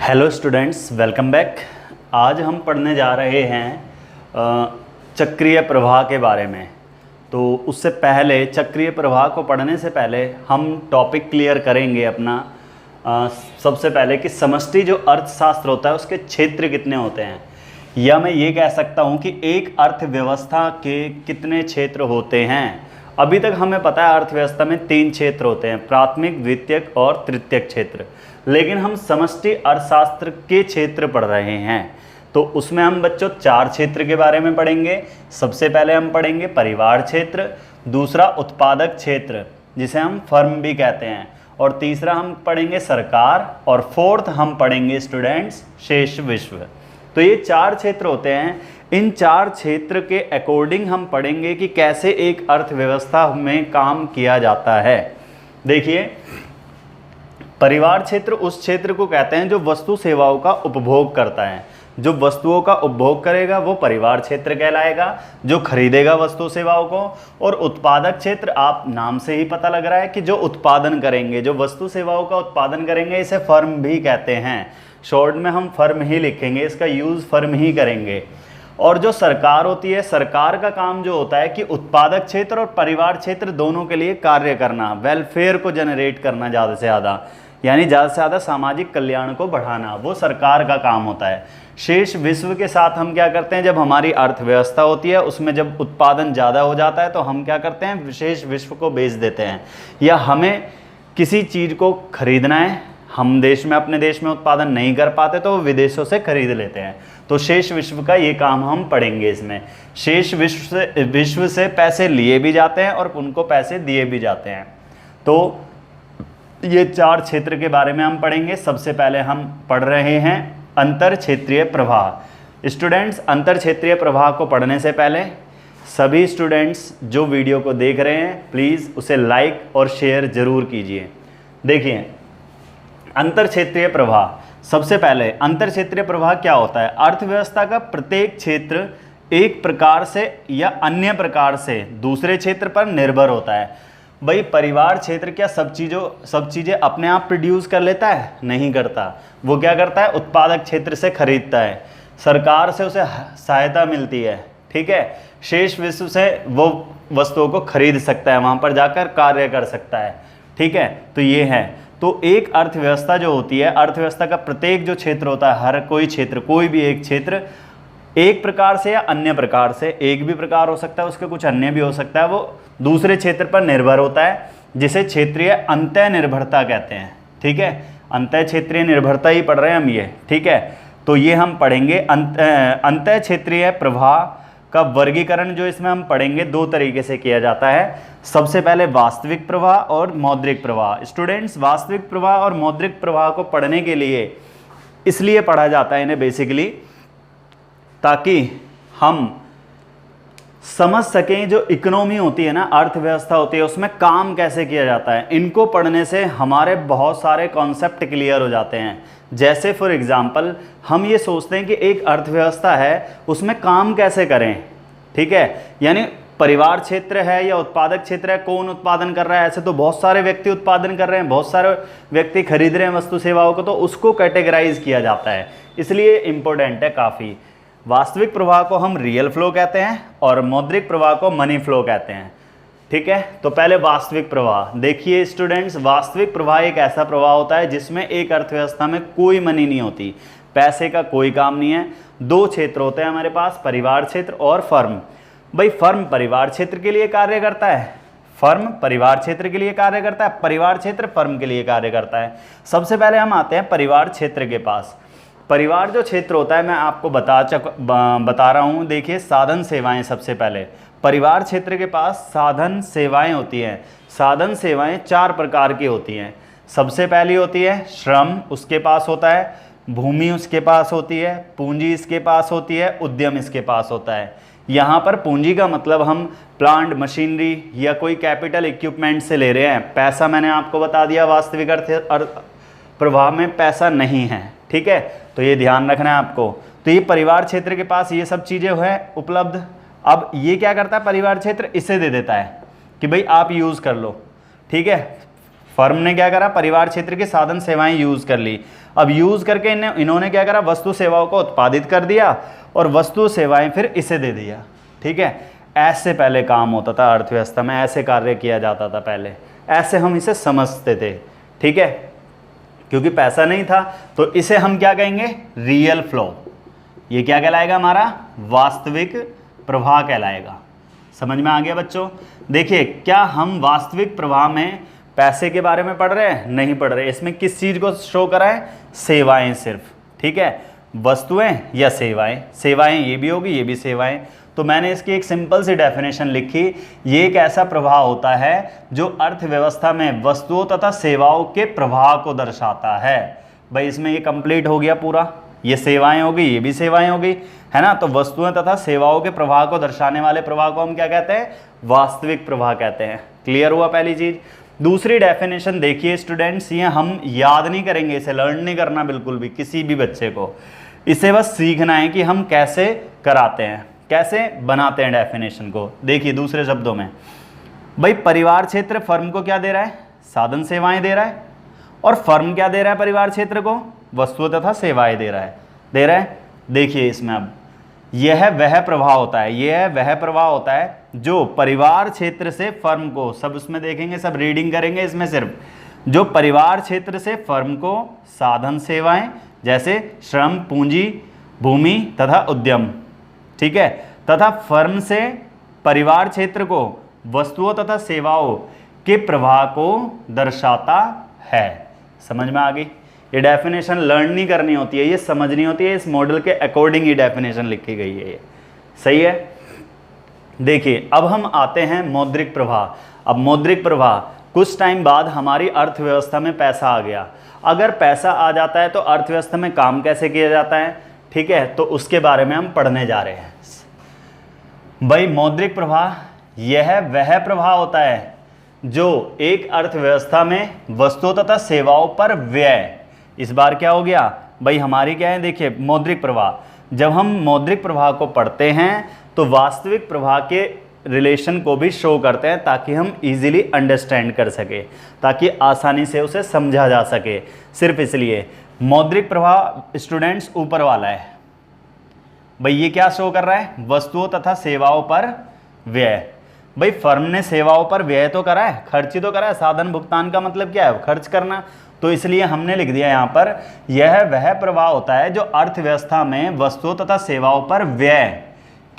Hello students, welcome back. आज हम पढ़ने जा रहे हैं चक्रीय प्रवाह के बारे में। तो उससे पहले चक्रीय प्रवाह को पढ़ने से पहले हम टॉपिक क्लियर करेंगे अपना। सबसे पहले कि समष्टि जो अर्थशास्त्र होता है उसके क्षेत्र कितने होते हैं, या मैं ये कह सकता हूँ कि एक अर्थव्यवस्था के कितने क्षेत्र होते हैं। अभी तक हमें पता है अर्थव्यवस्था में 3 क्षेत्र होते हैं, प्राथमिक, द्वितीयक और तृतीयक क्षेत्र। लेकिन हम समष्टि अर्थशास्त्र के क्षेत्र पढ़ रहे हैं, तो उसमें हम बच्चों 4 क्षेत्र के बारे में पढ़ेंगे। सबसे पहले हम पढ़ेंगे परिवार क्षेत्र, दूसरा उत्पादक क्षेत्र जिसे हम फर्म भी कहते हैं, और तीसरा हम पढ़ेंगे सरकार, और फोर्थ हम पढ़ेंगे स्टूडेंट्स शेष विश्व। तो ये 4 क्षेत्र होते हैं। इन 4 क्षेत्र के अकॉर्डिंग हम पढ़ेंगे कि कैसे एक अर्थव्यवस्था में काम किया जाता है। देखिए, परिवार क्षेत्र उस क्षेत्र को कहते हैं जो वस्तु सेवाओं का उपभोग करता है। जो वस्तुओं का उपभोग करेगा वो परिवार क्षेत्र कहलाएगा, जो खरीदेगा वस्तु सेवाओं को। और उत्पादक क्षेत्र, आप नाम से ही पता लग रहा है कि जो उत्पादन करेंगे, जो वस्तु सेवाओं का उत्पादन करेंगे, इसे फर्म भी कहते हैं। शॉर्ट में हम फर्म ही लिखेंगे, इसका यूज़ फर्म ही करेंगे। और जो सरकार होती है, सरकार का काम जो होता है कि उत्पादक क्षेत्र और परिवार क्षेत्र दोनों के लिए कार्य करना, वेलफेयर को जनरेट करना, ज़्यादा से ज़्यादा यानी ज़्यादा से ज़्यादा सामाजिक कल्याण को बढ़ाना, वो सरकार का काम होता है। शेष विश्व के साथ हम क्या करते हैं, जब हमारी अर्थव्यवस्था होती है उसमें जब उत्पादन ज़्यादा हो जाता है तो हम क्या करते हैं, विशेष विश्व को बेच देते हैं। या हमें किसी चीज़ को खरीदना है, हम देश में अपने देश में उत्पादन नहीं कर पाते तो विदेशों से खरीद लेते हैं। तो शेष विश्व का ये काम हम पढ़ेंगे। इसमें शेष विश्व से पैसे लिए भी जाते हैं और उनको पैसे दिए भी जाते हैं। तो ये 4 क्षेत्र के बारे में हम पढ़ेंगे। सबसे पहले हम पढ़ रहे हैं अंतर क्षेत्रीय प्रवाह। स्टूडेंट्स, अंतर क्षेत्रीय प्रवाह को पढ़ने से पहले सभी स्टूडेंट्स जो वीडियो को देख रहे हैं प्लीज़ उसे लाइक और शेयर ज़रूर कीजिए। देखिए, अंतर क्षेत्रीय प्रवाह, सबसे पहले अंतर क्षेत्रीय प्रवाह क्या होता है। अर्थव्यवस्था का प्रत्येक क्षेत्र एक प्रकार से या अन्य प्रकार से दूसरे क्षेत्र पर निर्भर होता है। भाई, परिवार क्षेत्र क्या सब चीज़ें अपने आप प्रोड्यूस कर लेता है? नहीं करता। वो क्या करता है, उत्पादक क्षेत्र से खरीदता है, सरकार से उसे सहायता मिलती है, ठीक है। शेष विश्व से वो वस्तुओं को खरीद सकता है, वहाँ पर जाकर कार्य कर सकता है, ठीक है। तो ये है। तो एक अर्थव्यवस्था जो होती है, अर्थव्यवस्था का प्रत्येक जो क्षेत्र होता है, हर कोई क्षेत्र, कोई भी एक क्षेत्र एक प्रकार से या अन्य प्रकार से, एक भी प्रकार हो सकता है उसके कुछ अन्य भी हो सकता है, वो दूसरे क्षेत्र पर निर्भर होता है, जिसे क्षेत्रीय अंतः निर्भरता कहते हैं, ठीक है। अंतः क्षेत्रीय निर्भरता ही पढ़ रहे हैं हम ये, ठीक है। तो ये हम पढ़ेंगे। अंतः क्षेत्रीय प्रवाह का वर्गीकरण जो इसमें हम पढ़ेंगे 2 तरीके से किया जाता है। सबसे पहले वास्तविक प्रवाह और मौद्रिक प्रवाह। स्टूडेंट्स, वास्तविक प्रवाह और मौद्रिक प्रवाह को पढ़ने के लिए इसलिए पढ़ा जाता है इन्हें बेसिकली, ताकि हम समझ सकें जो इकोनॉमी होती है ना, अर्थव्यवस्था होती है, उसमें काम कैसे किया जाता है। इनको पढ़ने से हमारे बहुत सारे कॉन्सेप्ट क्लियर हो जाते हैं। जैसे फॉर एग्जांपल, हम ये सोचते हैं कि एक अर्थव्यवस्था है, उसमें काम कैसे करें, ठीक है। यानी परिवार क्षेत्र है या उत्पादक क्षेत्र है, कौन उत्पादन कर रहा है। ऐसे तो बहुत सारे व्यक्ति उत्पादन कर रहे हैं, बहुत सारे व्यक्ति खरीद रहे हैं वस्तु सेवाओं को, तो उसको कैटेगराइज किया जाता है, इसलिए इम्पोर्टेंट है काफ़ी। वास्तविक प्रवाह को हम रियल फ्लो कहते हैं और मौद्रिक प्रवाह को मनी फ्लो कहते हैं, ठीक है। तो पहले वास्तविक प्रवाह देखिए स्टूडेंट्स, वास्तविक प्रवाह एक ऐसा प्रवाह होता है जिसमें एक अर्थव्यवस्था में कोई मनी नहीं होती, पैसे का कोई काम नहीं है। 2 क्षेत्र होते हैं हमारे पास, परिवार क्षेत्र और फर्म। भाई, फर्म परिवार क्षेत्र के लिए कार्य करता है, फर्म परिवार क्षेत्र के लिए कार्य करता है, परिवार क्षेत्र फर्म के लिए कार्य करता है। सबसे पहले हम आते हैं परिवार क्षेत्र के पास। परिवार जो क्षेत्र होता है, मैं आपको बता रहा हूँ। देखिए, साधन सेवाएं, सबसे पहले परिवार क्षेत्र के पास साधन सेवाएं होती हैं। साधन सेवाएं 4 प्रकार की होती हैं। सबसे पहली होती है श्रम, उसके पास होता है, भूमि उसके पास होती है, पूंजी इसके पास होती है, उद्यम इसके पास होता है। यहाँ पर पूंजी का मतलब हम प्लांट मशीनरी या कोई कैपिटल इक्विपमेंट से ले रहे हैं। पैसा मैंने आपको बता दिया, वास्तविक अर्थ प्रवाह में पैसा नहीं है, ठीक है। तो ये ध्यान रखना है आपको। तो ये परिवार क्षेत्र के पास ये सब चीज़ें हैं उपलब्ध। अब ये क्या करता है, परिवार क्षेत्र इसे दे देता है कि भाई आप यूज़ कर लो, ठीक है। फर्म ने क्या करा, परिवार क्षेत्र के साधन सेवाएं यूज कर ली। अब यूज करके इन्होंने क्या करा, वस्तु सेवाओं को उत्पादित कर दिया और वस्तु सेवाएं फिर इसे दे दिया। ठीक है, ऐसे पहले काम होता था अर्थव्यवस्था में, ऐसे कार्य किया जाता था पहले, ऐसे हम इसे समझते थे। ठीक है, क्योंकि पैसा नहीं था तो इसे हम क्या कहेंगे, रियल फ्लो। ये क्या कहलाएगा, हमारा वास्तविक प्रवाह कहलाएगा। समझ में आ गया बच्चों। देखिए, क्या हम वास्तविक प्रवाह में पैसे के बारे में पढ़ रहे हैं, नहीं पढ़ रहे। इसमें किस चीज को शो करा है, सेवाएं सिर्फ। ठीक है, वस्तुएं या सेवाएं, सेवाएं ये भी होगी, ये भी सेवाएं। तो मैंने इसकी एक सिंपल सी डेफिनेशन लिखी, ये एक ऐसा प्रवाह होता है जो अर्थव्यवस्था में वस्तुओं तथा सेवाओं के प्रवाह को दर्शाता है। भाई इसमें ये कंप्लीट हो गया पूरा, ये सेवाएं होगी, ये भी सेवाएं होगी, है ना। तो वस्तुएं तथा सेवाओं के प्रवाह को दर्शाने वाले प्रवाह को हम क्या कहते हैं, वास्तविक प्रवाह कहते हैं। क्लियर हुआ पहली चीज। दूसरी डेफिनेशन देखिए स्टूडेंट्स, ये हम याद नहीं करेंगे, इसे लर्न नहीं करना बिल्कुल भी किसी भी बच्चे को, इसे बस सीखना है कि हम कैसे कराते हैं, कैसे बनाते हैं डेफिनेशन को। देखिए दूसरे शब्दों में, भाई परिवार क्षेत्र फर्म को क्या दे रहा है, साधन सेवाएं दे रहा है, और फर्म क्या दे रहा है परिवार क्षेत्र को, वस्तुओं तथा सेवाएं दे रहा है। देखिए इसमें अब यह वह प्रवाह होता है, यह वह प्रवाह होता है जो परिवार क्षेत्र से फर्म को, सब उसमें देखेंगे, सब रीडिंग करेंगे इसमें, सिर्फ जो परिवार क्षेत्र से फर्म को साधन सेवाएं जैसे श्रम, पूंजी, भूमि तथा उद्यम, ठीक है, तथा फर्म से परिवार क्षेत्र को वस्तुओं तथा सेवाओं के प्रवाह को दर्शाता है। समझ में आ गई। ये डेफिनेशन लर्न नहीं करनी होती है, ये समझनी होती है, इस मॉडल के अकॉर्डिंग ये डेफिनेशन लिखी गई है, ये सही है। देखिए अब हम आते हैं मौद्रिक प्रवाह। अब मौद्रिक प्रवाह, कुछ टाइम बाद हमारी अर्थव्यवस्था में पैसा आ गया। अगर पैसा आ जाता है तो अर्थव्यवस्था में काम कैसे किया जाता है, ठीक है, तो उसके बारे में हम पढ़ने जा रहे हैं। भाई मौद्रिक प्रवाह यह वह प्रवाह होता है जो एक अर्थव्यवस्था में वस्तुओं तथा सेवाओं पर व्यय, इस बार क्या हो गया भाई हमारी क्या है, देखिए मौद्रिक प्रवाह। जब हम मौद्रिक प्रवाह को पढ़ते हैं तो वास्तविक प्रवाह के रिलेशन को भी शो करते हैं ताकि हम इजीली अंडरस्टैंड कर सके, ताकि आसानी से उसे समझा जा सके। सिर्फ इसलिए मौद्रिक प्रवाह स्टूडेंट्स ऊपर वाला है भाई, ये क्या शो कर रहा है, वस्तुओं तथा सेवाओं पर व्यय। भाई फर्म ने सेवाओं पर व्यय तो करा है, खर्च ही तो करा है। साधन भुगतान का मतलब क्या है, खर्च करना। तो इसलिए हमने लिख दिया यहाँ पर, यह वह प्रवाह होता है जो अर्थव्यवस्था में वस्तुओं तथा सेवाओं पर व्यय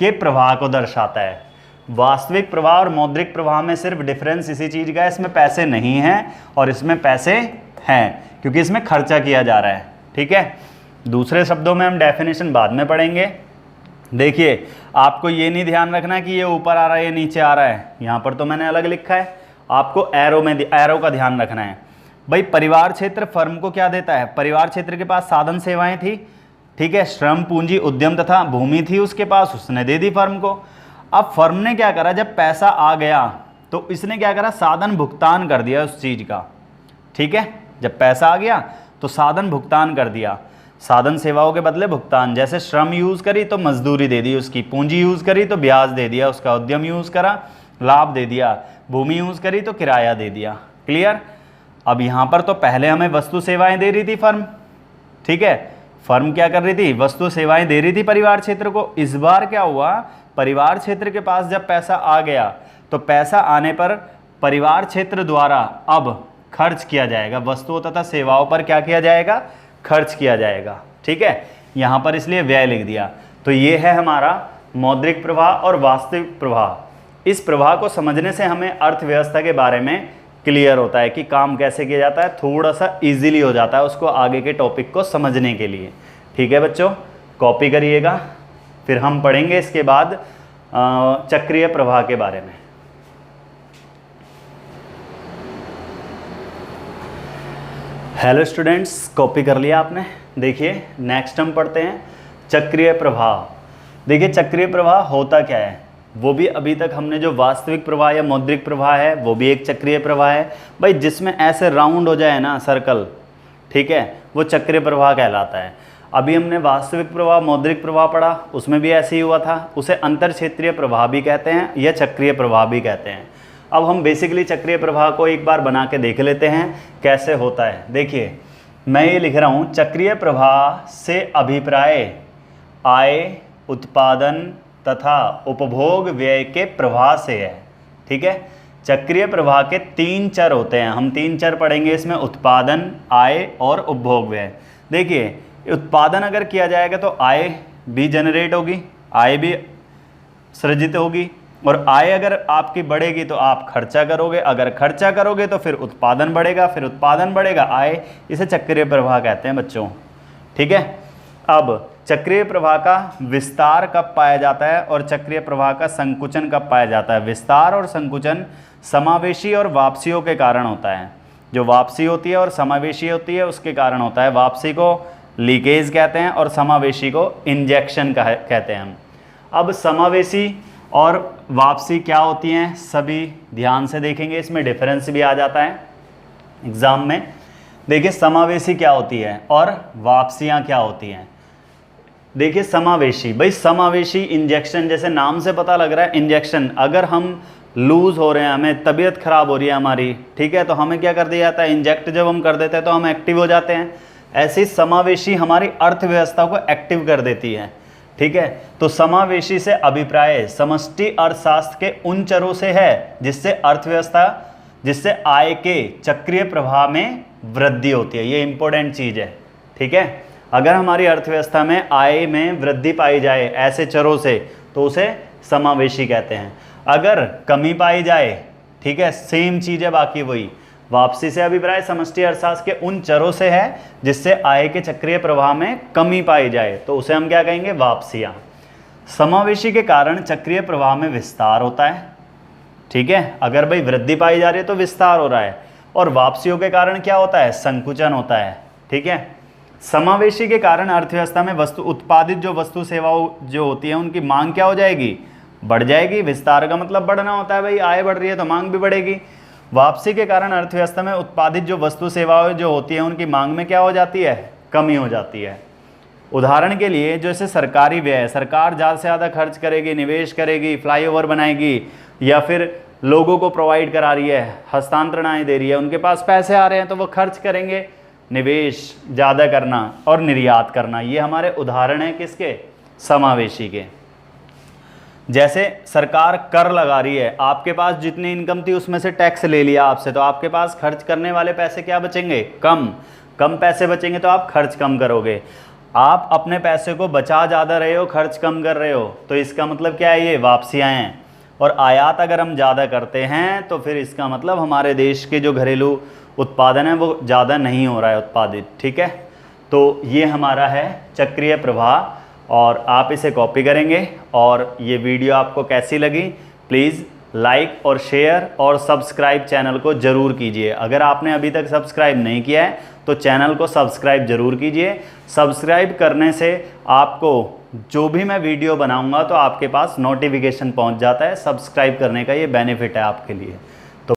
के प्रवाह को दर्शाता है। वास्तविक प्रवाह और मौद्रिक प्रवाह में सिर्फ डिफरेंस इसी चीज का है, इसमें पैसे नहीं हैं और इसमें पैसे हैं, क्योंकि इसमें खर्चा किया जा रहा है। ठीक है, दूसरे शब्दों में हम डेफिनेशन बाद में पढ़ेंगे। देखिए आपको ये नहीं ध्यान रखना कि ये ऊपर आ रहा है ये नीचे आ रहा है, यहाँ पर तो मैंने अलग लिखा है, आपको एरो का ध्यान रखना है। भाई परिवार क्षेत्र फर्म को क्या देता है, परिवार क्षेत्र के पास साधन सेवाएं थी, ठीक है, श्रम, पूंजी, उद्यम तथा भूमि थी उसके पास, उसने दे दी फर्म को। अब फर्म ने क्या करा, जब पैसा आ गया तो इसने क्या करा, साधन भुगतान कर दिया उस चीज का। ठीक है, जब पैसा आ गया तो साधन भुगतान कर दिया, साधन सेवाओं के बदले भुगतान। जैसे श्रम यूज करी तो मजदूरी दे दी उसकी, पूंजी यूज करी तो ब्याज दे दिया उसका, उद्यम यूज करा लाभ दे दिया, भूमि यूज करी तो किराया दे दिया। क्लियर। अब यहाँ पर तो पहले हमें वस्तु सेवाएं दे रही थी फर्म, ठीक है, फर्म क्या कर रही थी, वस्तु सेवाएं दे रही थी परिवार क्षेत्र को। इस बार क्या हुआ, परिवार क्षेत्र के पास जब पैसा आ गया तो पैसा आने पर परिवार क्षेत्र द्वारा अब खर्च किया जाएगा, वस्तुओं तथा सेवाओं पर क्या किया जाएगा, खर्च किया जाएगा। ठीक है, यहाँ पर इसलिए व्यय लिख दिया। तो ये है हमारा मौद्रिक प्रवाह और वास्तविक प्रवाह। इस प्रवाह को समझने से हमें अर्थव्यवस्था के बारे में क्लियर होता है कि काम कैसे किया जाता है, थोड़ा सा इजीली हो जाता है उसको आगे के टॉपिक को समझने के लिए। ठीक है बच्चों, कॉपी करिएगा, फिर हम पढ़ेंगे इसके बाद चक्रीय प्रवाह के बारे में। हेलो स्टूडेंट्स, कॉपी कर लिया आपने। देखिए नेक्स्ट हम पढ़ते हैं चक्रीय प्रवाह। देखिए चक्रीय प्रवाह होता क्या है, वो भी अभी तक हमने जो वास्तविक प्रवाह या मौद्रिक प्रवाह है वो भी एक चक्रीय प्रवाह है भाई, जिसमें ऐसे राउंड हो जाए ना सर्कल, ठीक है, वो चक्रीय प्रवाह कहलाता है। अभी हमने वास्तविक प्रवाह मौद्रिक प्रवाह पढ़ा, उसमें भी ऐसे ही हुआ था, उसे अंतर क्षेत्रीय प्रवाह भी कहते हैं या चक्रीय प्रवाह भी कहते हैं। अब हम बेसिकली चक्रीय प्रवाह को एक बार बना के देख लेते हैं कैसे होता है। देखिए मैं ये लिख रहा हूँ, चक्रीय प्रवाह से अभिप्राय आय, उत्पादन तथा उपभोग व्यय के प्रवाह से है। ठीक है, चक्रीय प्रवाह के 3 चर होते हैं, हम 3 चर पढ़ेंगे इसमें, उत्पादन, आय और उपभोग व्यय। देखिए उत्पादन अगर किया जाएगा तो आय भी जनरेट होगी, आय भी सृजित होगी, और आय अगर आपकी बढ़ेगी तो आप खर्चा करोगे, अगर खर्चा करोगे तो फिर उत्पादन बढ़ेगा, फिर उत्पादन बढ़ेगा, आय। इसे चक्रीय प्रवाह कहते हैं बच्चों। ठीक है, अब चक्रीय प्रवाह का विस्तार कब पाया जाता है और चक्रीय प्रवाह का संकुचन कब पाया जाता है? विस्तार और संकुचन समावेशी और वापसियों के कारण होता है। जो वापसी होती है और समावेशी होती है उसके कारण होता है। वापसी को लीकेज कहते हैं और समावेशी को इंजेक्शन कहते हैं हम। अब समावेशी और वापसी क्या होती हैं सभी ध्यान से देखेंगे, इसमें डिफरेंस भी आ जाता है एग्जाम में। देखिए समावेशी क्या होती है और वापसियां क्या होती हैं। देखिए समावेशी, भाई समावेशी इंजेक्शन, जैसे नाम से पता लग रहा है इंजेक्शन। अगर हम लूज हो रहे हैं, हमें तबीयत खराब हो रही है हमारी, ठीक है, तो हमें क्या कर दिया जाता है, इंजेक्ट जब हम कर देते हैं तो हम एक्टिव हो जाते हैं। ऐसी समावेशी हमारी अर्थव्यवस्था को एक्टिव कर देती है। ठीक है, तो समावेशी से अभिप्राय समष्टि अर्थशास्त्र के उन चरों से है जिससे अर्थव्यवस्था, जिससे आय के चक्रीय प्रवाह में वृद्धि होती है। ये इंपॉर्टेंट चीज़ है। ठीक है, अगर हमारी अर्थव्यवस्था में आय में वृद्धि पाई जाए ऐसे चरों से तो उसे समावेशी कहते हैं। अगर कमी पाई जाए, ठीक है, सेम चीज़ है बाकी वही, वापसी से अभिप्राय समष्टि अर्थशास्त्र के उन चरों से है जिससे आय के चक्रीय प्रवाह में कमी पाई जाए तो उसे हम क्या कहेंगे, वापसियाँ। समावेशी के कारण चक्रीय प्रवाह में विस्तार होता है। ठीक है, अगर भाई वृद्धि पाई जा रही है तो विस्तार हो रहा है, और वापसियों के कारण क्या होता है, संकुचन होता है। ठीक है, समावेशी के कारण अर्थव्यवस्था में वस्तु उत्पादित जो वस्तु सेवाओं जो होती है उनकी मांग क्या हो जाएगी, बढ़ जाएगी। विस्तार का मतलब बढ़ना होता है, भाई आय बढ़ रही है तो मांग भी बढ़ेगी। वापसी के कारण अर्थव्यवस्था में उत्पादित जो वस्तु सेवाएं जो होती हैं उनकी मांग में क्या हो जाती है, कमी हो जाती है। उदाहरण के लिए जैसे सरकारी व्यय, सरकार ज़्यादा से ज़्यादा खर्च करेगी, निवेश करेगी, फ्लाईओवर बनाएगी, या फिर लोगों को प्रोवाइड करा रही है, हस्तांतरणाएँ दे रही है, उनके पास पैसे आ रहे हैं तो वो खर्च करेंगे। निवेश ज़्यादा करना और निर्यात करना, ये हमारे उदाहरण हैं किसके, समावेशी के। जैसे सरकार कर लगा रही है, आपके पास जितनी इनकम थी उसमें से टैक्स ले लिया आपसे, तो आपके पास खर्च करने वाले पैसे क्या बचेंगे, कम पैसे बचेंगे तो आप खर्च कम करोगे। आप अपने पैसे को बचा ज़्यादा रहे हो, खर्च कम कर रहे हो, तो इसका मतलब क्या है, ये वापसियाँ हैं। और आयात अगर हम ज़्यादा करते हैं तो फिर इसका मतलब हमारे देश के जो घरेलू उत्पादन है वो ज़्यादा नहीं हो रहा है उत्पादित। ठीक है, तो ये हमारा है चक्रीय प्रवाह, और आप इसे कॉपी करेंगे। और ये वीडियो आपको कैसी लगी प्लीज़ लाइक और शेयर और सब्सक्राइब चैनल को ज़रूर कीजिए। अगर आपने अभी तक सब्सक्राइब नहीं किया है तो चैनल को सब्सक्राइब ज़रूर कीजिए। सब्सक्राइब करने से आपको जो भी मैं वीडियो बनाऊंगा तो आपके पास नोटिफिकेशन पहुंच जाता है। सब्सक्राइब करने का ये बेनिफिट है आपके लिए।